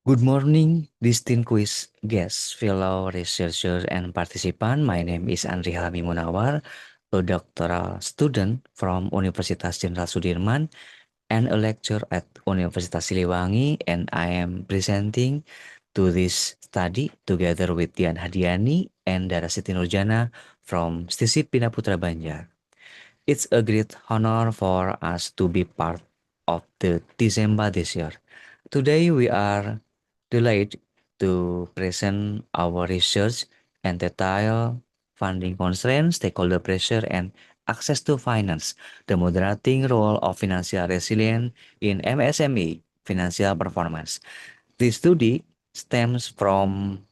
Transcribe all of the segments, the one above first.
Good morning, distinguished guests, fellow researchers, and participants. My name is Andri Halami Munawar, a doctoral student from Universitas Jenderal Sudirman and a lecturer at Universitas Siliwangi, and I am presenting to this study together with Dian Hadiani and Dara Siti Nurjana from Stisip Bina Putra Banjar. It's a great honor for us to be part of the December this year. Today we are delighted to present our research entitled Funding Constraints, Stakeholder Pressure, and Access to Finance, the moderating role of financial resilience in MSME financial performance. This study stems from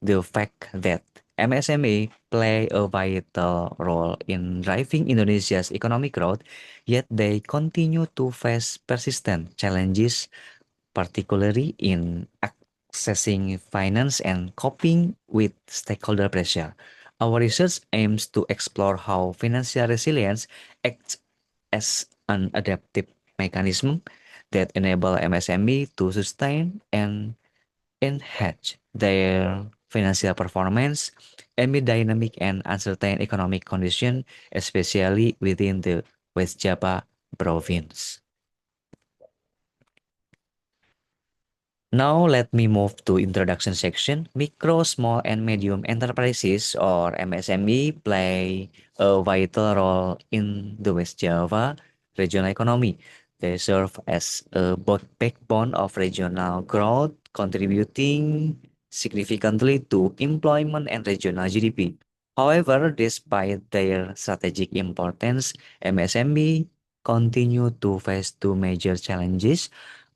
the fact that MSME play a vital role in driving Indonesia's economic growth, yet they continue to face persistent challenges, particularly in accessing finance and coping with stakeholder pressure. Our research aims to explore how financial resilience acts as an adaptive mechanism that enable MSME to sustain and enhance their financial performance amid dynamic and uncertain economic conditions, especially within the West Java province. Now let me move to introduction section. Micro, small, and medium enterprises or MSME play a vital role in the West Java regional economy. They serve as a backbone of regional growth, contributing significantly to employment and regional GDP. However, despite their strategic importance, MSME continue to face two major challenges: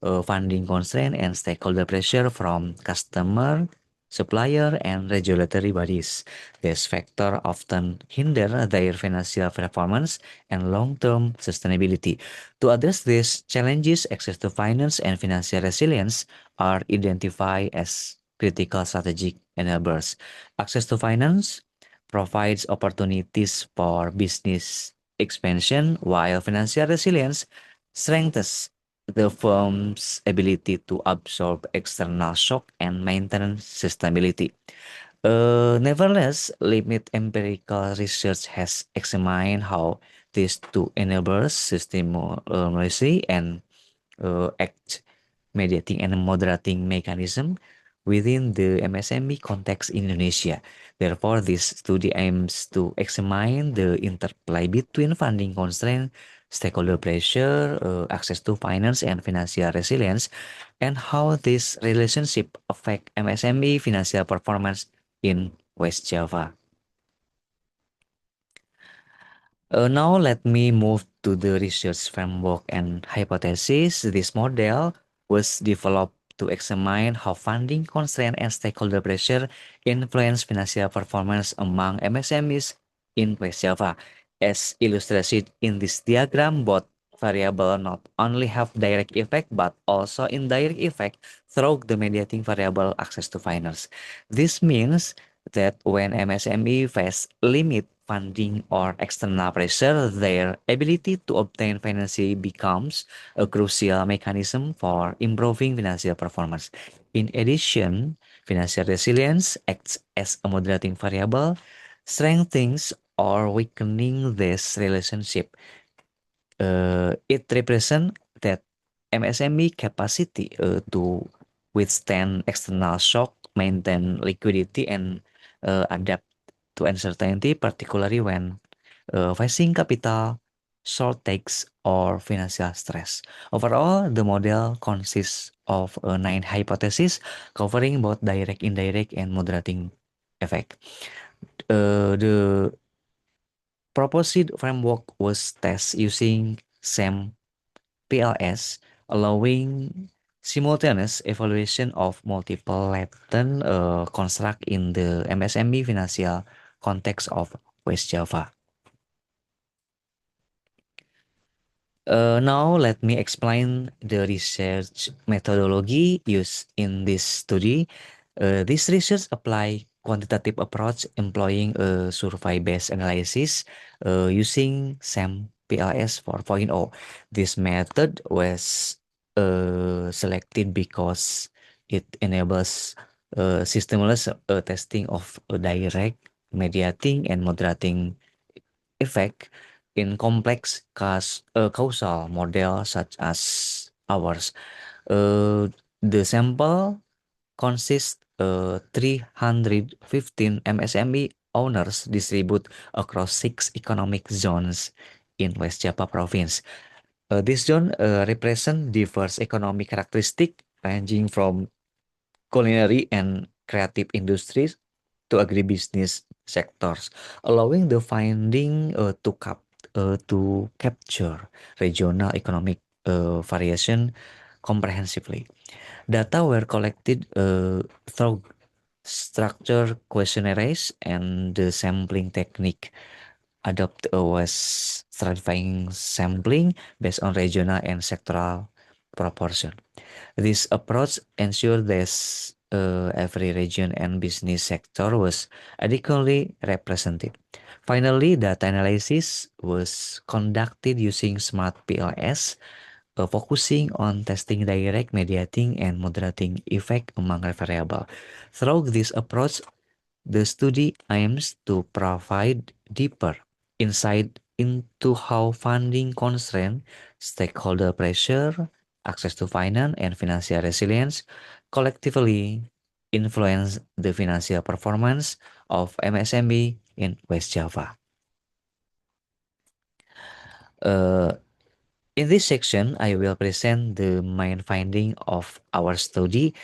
funding constraint and stakeholder pressure from customer, supplier, and regulatory bodies. These factors often hinder their financial performance and long-term sustainability. To address these challenges, access to finance and financial resilience are identified as critical strategic enablers. Access to finance provides opportunities for business expansion, while financial resilience strengthens the firm's ability to absorb external shock and maintain sustainability. Nevertheless, limited empirical research has examined how these two enablers systematically and act mediating and moderating mechanism within the MSME context in Indonesia. Therefore, this study aims to examine the interplay between funding constraint, stakeholder pressure, access to finance, and financial resilience, and how this relationship affect MSME financial performance in West Java. Now let me move to the research framework and hypothesis. This model was developed to examine how funding constraint and stakeholder pressure influence financial performance among MSMEs in West Java. As illustrated in this diagram, both variables not only have direct effect but also indirect effect through the mediating variable access to finance. This means that when MSME face limit funding or external pressure, their ability to obtain financing becomes a crucial mechanism for improving financial performance. In addition, financial resilience acts as a moderating variable, strengthening or weakening this relationship. It represents that MSME capacity to withstand external shock, maintain liquidity, and adapt to uncertainty, particularly when facing capital shortage or financial stress. Overall, the model consists of nine hypotheses covering both direct, indirect, and moderating effect. The proposed framework was tested using SAM PLS, allowing simultaneous evaluation of multiple latent construct in the MSME financial context of West Java. Now let me explain the research methodology used in this study. This research apply quantitative approach employing a survey-based analysis using SAM PLS 4.0. This method was selected because It enables systemless testing of direct, mediating, and moderating effect in complex causal model such as ours. Uh, the sample consists 315 MSME owners distribute across six economic zones in West Java province. This zone represent diverse economic characteristics ranging from culinary and creative industries to agribusiness sectors, allowing the finding to capture regional economic variation comprehensively. Data were collected through structured questionnaires and the sampling technique. Adopt was stratifying sampling based on regional and sectoral proportion. This approach ensured that every region and business sector was adequately represented. Finally, data analysis was conducted using smart PLS, focusing on testing direct, mediating, and moderating effect among variables. Through this approach, the study aims to provide deeper insight into how funding constraint, stakeholder pressure, access to finance, and financial resilience collectively influence the financial performance of MSME in West Java. Uh, in this section, I will present the main finding of our study,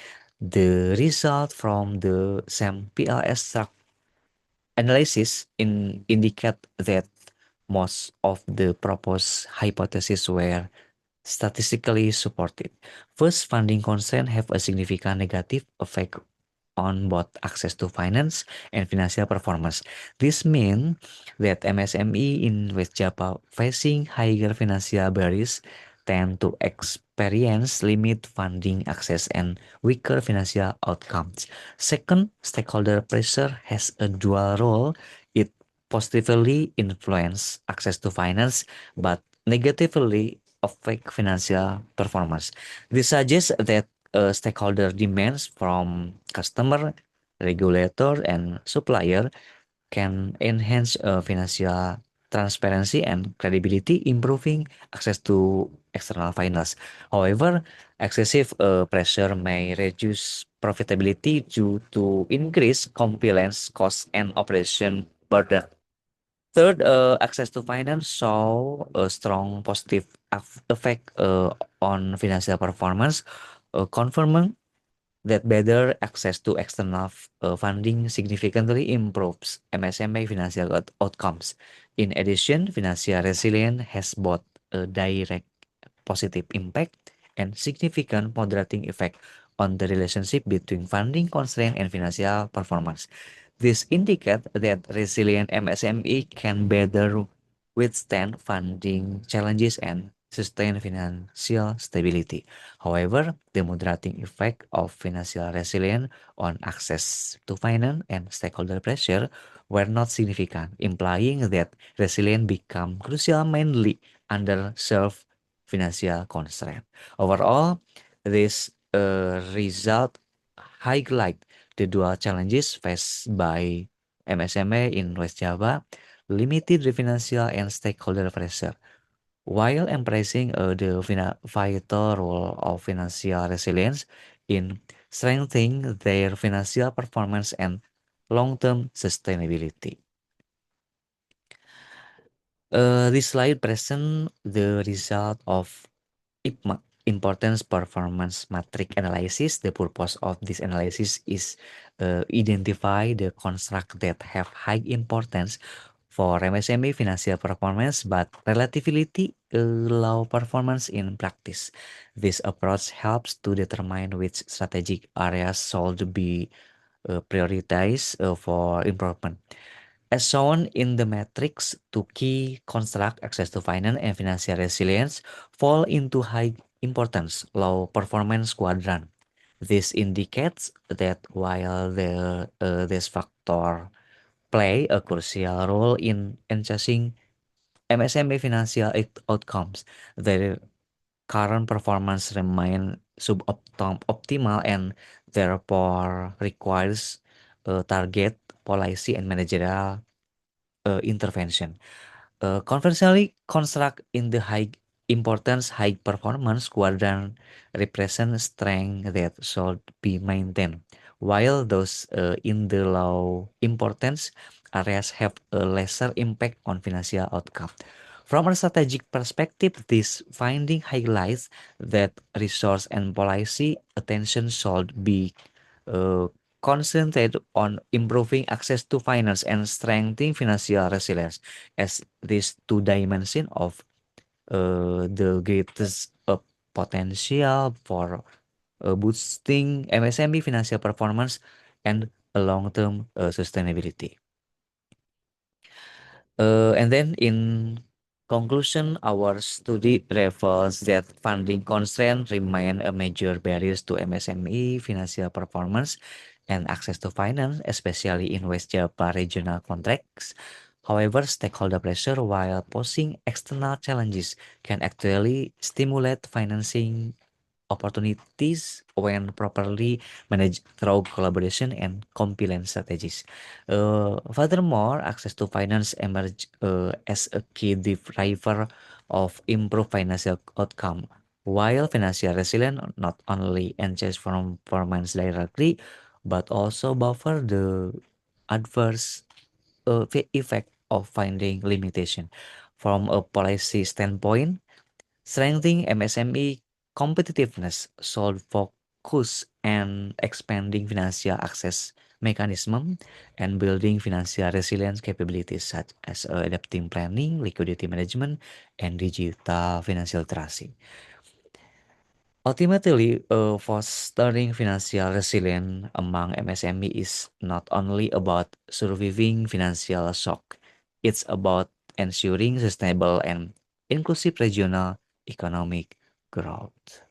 the result from the SAM PLS analysis indicate that most of the proposed hypotheses were statistically supported. First, funding constraints have a significant negative effect on both access to finance and financial performance. This means that MSME in West Java facing higher financial barriers tend to experience limited funding access and weaker financial outcomes. Second, stakeholder pressure has a dual role. It positively influences access to finance, but negatively affect financial performance. This suggests that stakeholder demands from customer, regulator, and supplier can enhance financial transparency and credibility, improving access to external finance. However, excessive pressure may reduce profitability due to increased compliance costs and operation burden. Third, access to finance saw a strong positive effect on financial performance, confirming that better access to external funding significantly improves MSME financial outcomes. In addition, financial resilience has both a direct positive impact and significant moderating effect on the relationship between funding constraint and financial performance. This indicates that resilient MSME can better withstand funding challenges and sustain financial stability. However, the moderating effect of financial resilience on access to finance and stakeholder pressure were not significant, implying that resilience become crucial mainly under served financial constraint. Overall, this result highlight the dual challenges faced by MSME in West Java, limited financial and stakeholder pressure, while embracing the vital role of financial resilience in strengthening their financial performance and long-term sustainability. This slide presents the result of importance performance matrix analysis. The purpose of this analysis is identify the construct that have high importance for MSME financial performance but relatively low performance in practice. This approach helps to determine which strategic areas should be prioritized for improvement. As shown in the matrix, two key construct access to finance and financial resilience fall into high importance, low performance quadrant. This indicates that while this factor play a crucial role in enhancing MSME financial outcomes, their current performance remain suboptimal and therefore requires target policy and managerial intervention. Conventionally construct in the high importance, high performance quadrant represent strength that should be maintained, while those in the low importance areas have a lesser impact on financial outcome. From a strategic perspective, this finding highlights that resource and policy attention should be uh, concentrated on improving access to finance and strengthening financial resilience as these two dimensions of the greatest potential for boosting MSME financial performance and long-term sustainability. And then in conclusion, our study reveals that funding constraints remain a major barriers to MSME financial performance and access to finance, especially in West Java regional contexts. However, stakeholder pressure, while posing external challenges, can actually stimulate financing opportunities when properly managed through collaboration and compliance strategies. Furthermore, access to finance emerge as a key driver of improved financial outcome. While financial resilience not only enhances performance directly, but also buffer the adverse effect of finding limitation. From a policy standpoint, strengthening MSME competitiveness, solve focus and expanding financial access mechanism and building financial resilience capabilities such as adapting planning, liquidity management, and digital financial literacy. Ultimately, fostering financial resilience among MSME is not only about surviving financial shock, it's about ensuring sustainable and inclusive regional economic growth.